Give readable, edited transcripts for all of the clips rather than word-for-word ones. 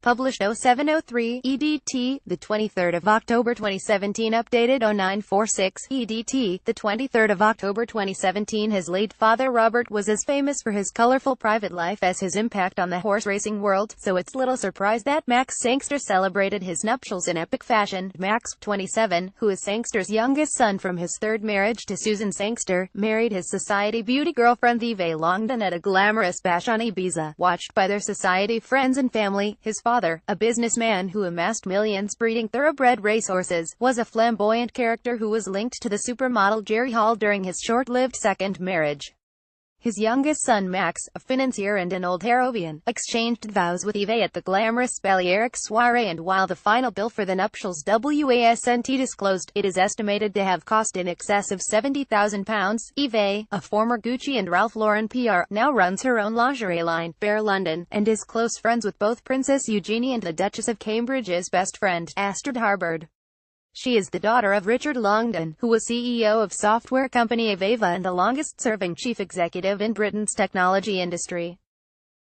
Published 0703 EDT, the 23rd of October 2017. Updated 0946 EDT, the 23rd of October 2017. His late father Robert was as famous for his colorful private life as his impact on the horse racing world, so it's little surprise that Max Sangster celebrated his nuptials in epic fashion. Max, 27, who is Sangster's youngest son from his third marriage to Susan Sangster, married his society beauty girlfriend Eve Longdon at a glamorous bash on Ibiza, watched by their society friends and family. His father, a businessman who amassed millions breeding thoroughbred racehorses, was a flamboyant character who was linked to the supermodel Jerry Hall during his short-lived second marriage. His youngest son Max, a financier and an old Harrovian, exchanged vows with Eve at the glamorous Balearic soiree, and while the final bill for the nuptials wasn't disclosed, it is estimated to have cost in excess of £70,000. Eve, a former Gucci and Ralph Lauren PR, now runs her own lingerie line, Bare London, and is close friends with both Princess Eugenie and the Duchess of Cambridge's best friend, Astrid Harbord. She is the daughter of Richard Longdon, who was CEO of software company Aveva and the longest-serving chief executive in Britain's technology industry.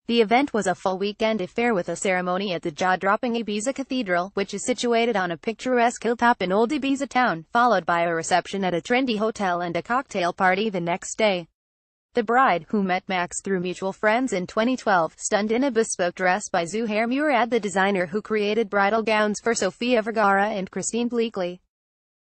The event was a full weekend affair with a ceremony at the jaw-dropping Ibiza Cathedral, which is situated on a picturesque hilltop in Old Ibiza town, followed by a reception at a trendy hotel and a cocktail party the next day. The bride, who met Max through mutual friends in 2012, stunned in a bespoke dress by Zuhair Murad, the designer who created bridal gowns for Sofia Vergara and Christine Bleakley.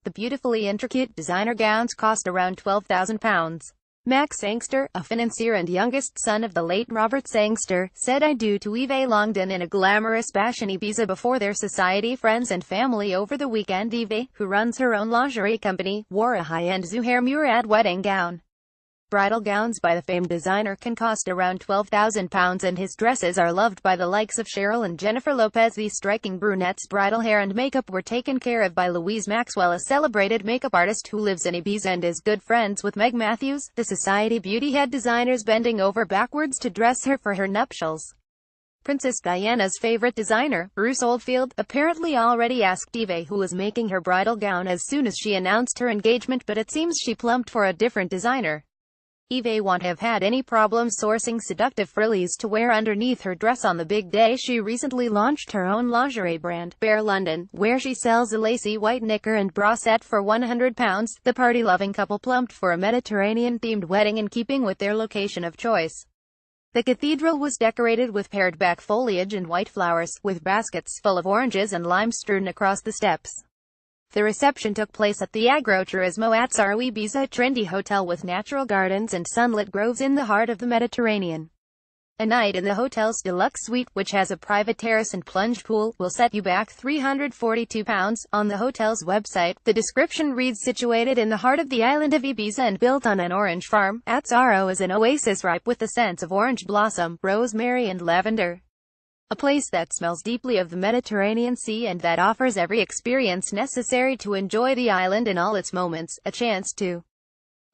The beautifully intricate designer gowns cost around £12,000. Max Sangster, a financier and youngest son of the late Robert Sangster, said "I do" to Eve Longdon in a glamorous bash in Ibiza before their society friends and family over the weekend. Eve, who runs her own lingerie company, wore a high-end Zuhair Murad wedding gown. Bridal gowns by the famed designer can cost around £12,000, and his dresses are loved by the likes of Cheryl and Jennifer Lopez. The striking brunette's bridal hair and makeup were taken care of by Louise Maxwell, a celebrated makeup artist who lives in Ibiza and is good friends with Meg Matthews. The society beauty had designers bending over backwards to dress her for her nuptials. Princess Diana's favorite designer, Bruce Oldfield, apparently already asked Eve who was making her bridal gown as soon as she announced her engagement, but it seems she plumped for a different designer. Eve won't have had any problems sourcing seductive frillies to wear underneath her dress on the big day. She recently launched her own lingerie brand, Bare London, where she sells a lacy white knicker and bra set for £100. The party-loving couple plumped for a Mediterranean-themed wedding in keeping with their location of choice. The cathedral was decorated with pared-back foliage and white flowers, with baskets full of oranges and lime strewn across the steps. The reception took place at the Agroturismo at Saro Ibiza, a trendy hotel with natural gardens and sunlit groves in the heart of the Mediterranean. A night in the hotel's deluxe suite, which has a private terrace and plunge pool, will set you back £342. On the hotel's website, the description reads, "Situated in the heart of the island of Ibiza and built on an orange farm, at Saro is an oasis ripe with the scents of orange blossom, rosemary and lavender. A place that smells deeply of the Mediterranean Sea and that offers every experience necessary to enjoy the island in all its moments, a chance to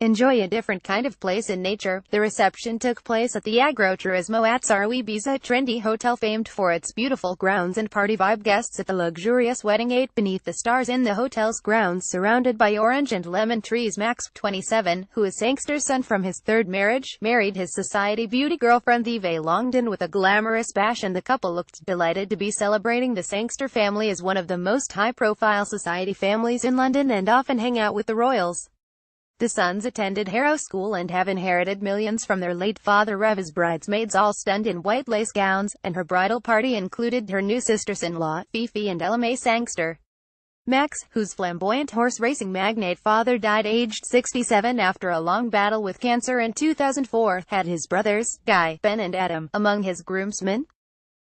enjoy a different kind of place in nature." The reception took place at the Agroturismo at Saro Ibiza, a trendy hotel famed for its beautiful grounds and party vibe. Guests at the luxurious wedding ate beneath the stars in the hotel's grounds, surrounded by orange and lemon trees. Max, 27, who is Sangster's son from his third marriage, married his society beauty girlfriend Eve Longdon with a glamorous bash, and the couple looked delighted to be celebrating. The Sangster family is one of the most high-profile society families in London and often hang out with the royals. The sons attended Harrow School and have inherited millions from their late father Rev. His bridesmaids all stunned in white lace gowns, and her bridal party included her new sisters-in-law, Fifi and Ella Mae Sangster. Max, whose flamboyant horse racing magnate father died aged 67 after a long battle with cancer in 2004, had his brothers, Guy, Ben and Adam, among his groomsmen.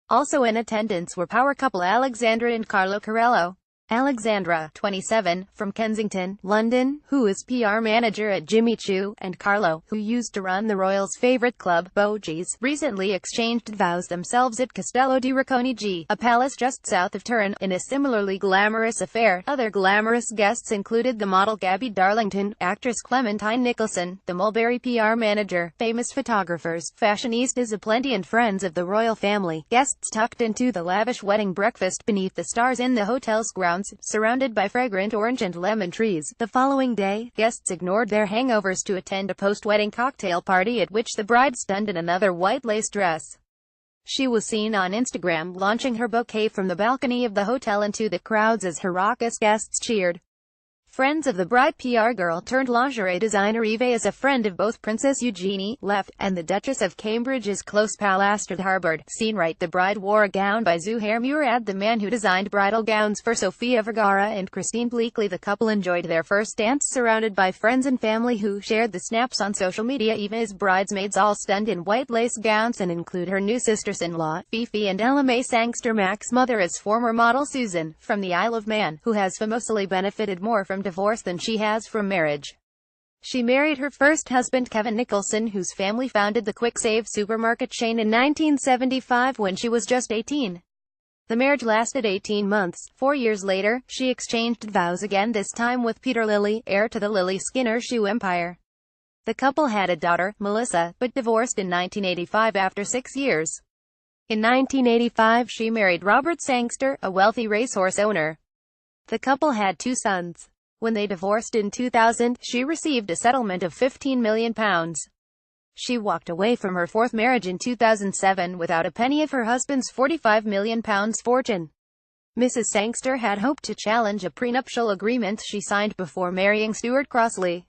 Also in attendance were power couple Alexandra and Carlo Corello. Alexandra, 27, from Kensington, London, who is PR manager at Jimmy Choo, and Carlo, who used to run the royals' favorite club, Bogies, recently exchanged vows themselves at Castello di Racconigi, a palace just south of Turin, in a similarly glamorous affair. Other glamorous guests included the model Gabby Darlington, actress Clementine Nicholson, the Mulberry PR manager, famous photographers, fashionistas aplenty and friends of the royal family. Guests tucked into the lavish wedding breakfast beneath the stars in the hotel's grounds, surrounded by fragrant orange and lemon trees. The following day, guests ignored their hangovers to attend a post-wedding cocktail party at which the bride stunned in another white lace dress. She was seen on Instagram launching her bouquet from the balcony of the hotel into the crowds as her raucous guests cheered. Friends of the bride, PR girl turned lingerie designer Eve is a friend of both Princess Eugenie, left, and the Duchess of Cambridge's close pal Astrid Harbord, seen right. The bride wore a gown by Zuhair Murad, the man who designed bridal gowns for Sofia Vergara and Christine Bleakley. The couple enjoyed their first dance surrounded by friends and family who shared the snaps on social media. Eva's bridesmaids all stunned in white lace gowns and include her new sisters-in-law, Fifi and Ella May. Sangster Mac's mother is former model Susan, from the Isle of Man, who has famously benefited more from divorce than she has from marriage. She married her first husband Kevin Nicholson, whose family founded the Quick Save supermarket chain in 1975 when she was just 18. The marriage lasted 18 months. 4 years later, she exchanged vows again, this time with Peter Lilly, heir to the Lilly Skinner shoe empire. The couple had a daughter, Melissa, but divorced in 1985 after 6 years. In 1985 she married Robert Sangster, a wealthy racehorse owner. The couple had 2 sons. When they divorced in 2000, she received a settlement of £15 million. She walked away from her 4th marriage in 2007 without a penny of her husband's £45 million fortune. Mrs. Sangster had hoped to challenge a prenuptial agreement she signed before marrying Stuart Crossley.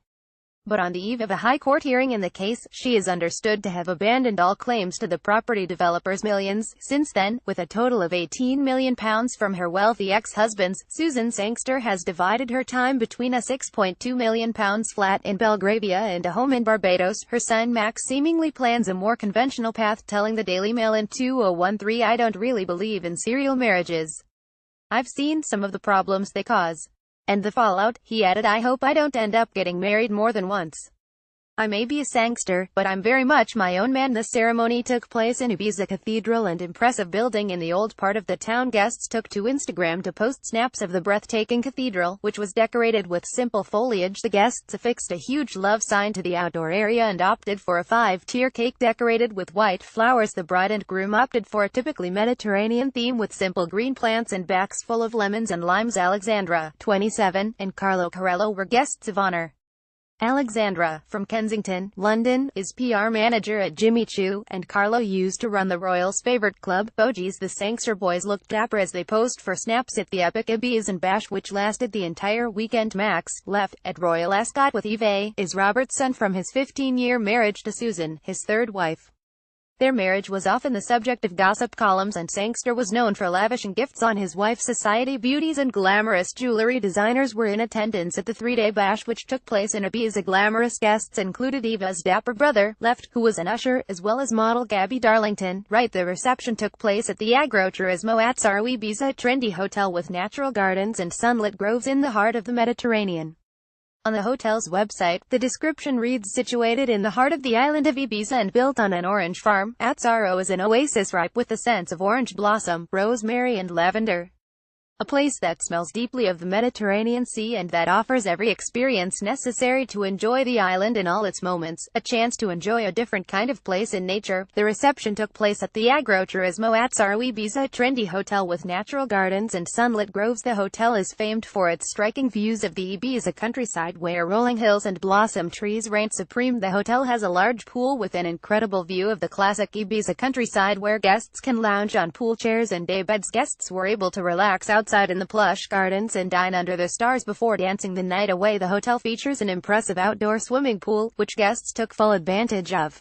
But on the eve of a High Court hearing in the case, she is understood to have abandoned all claims to the property developer's millions. Since then, with a total of £18 million from her wealthy ex-husbands, Susan Sangster has divided her time between a £6.2 million flat in Belgravia and a home in Barbados. Her son Max seemingly plans a more conventional path, telling the Daily Mail in 2013, "I don't really believe in serial marriages. I've seen some of the problems they cause. And the fallout," he added. "I hope I don't end up getting married more than once. I may be a sangster, but I'm very much my own man." The ceremony took place in Ibiza Cathedral, an impressive building in the old part of the town. Guests took to Instagram to post snaps of the breathtaking cathedral, which was decorated with simple foliage. The guests affixed a huge love sign to the outdoor area and opted for a 5-tier cake decorated with white flowers. The bride and groom opted for a typically Mediterranean theme with simple green plants and backs full of lemons and limes. Alexandra, 27, and Carlo Corello were guests of honor. Alexandra, from Kensington, London, is PR manager at Jimmy Choo, and Carlo used to run the royals' favorite club, Bogies. The Sangster boys looked dapper as they posed for snaps at the epic Ibiza bash, which lasted the entire weekend. Max, left, at Royal Ascot with Eve, is Robert's son from his 15-year marriage to Susan, his 3rd wife. Their marriage was often the subject of gossip columns, and Sangster was known for lavishing gifts on his wife. Society beauties and glamorous jewelry designers were in attendance at the 3-day bash, which took place in Ibiza. Glamorous guests included Eva's dapper brother, Left, who was an usher, as well as model Gabby Darlington. Right. The reception took place at the Agroturismo at Tsaro Ibiza, a trendy hotel with natural gardens and sunlit groves in the heart of the Mediterranean. On the hotel's website, the description reads, "Situated in the heart of the island of Ibiza and built on an orange farm, at Tsaro is an oasis ripe with the scents of orange blossom, rosemary and lavender. A place that smells deeply of the Mediterranean Sea and that offers every experience necessary to enjoy the island in all its moments. A chance to enjoy a different kind of place in nature." The reception took place at the Agroturismo at Tsaro Ibiza, a trendy hotel with natural gardens and sunlit groves. The hotel is famed for its striking views of the Ibiza countryside, where rolling hills and blossom trees reign supreme. The hotel has a large pool with an incredible view of the classic Ibiza countryside, where guests can lounge on pool chairs and daybeds. Guests were able to relax outside in the plush gardens and dine under the stars before dancing the night away. The hotel features an impressive outdoor swimming pool, which guests took full advantage of.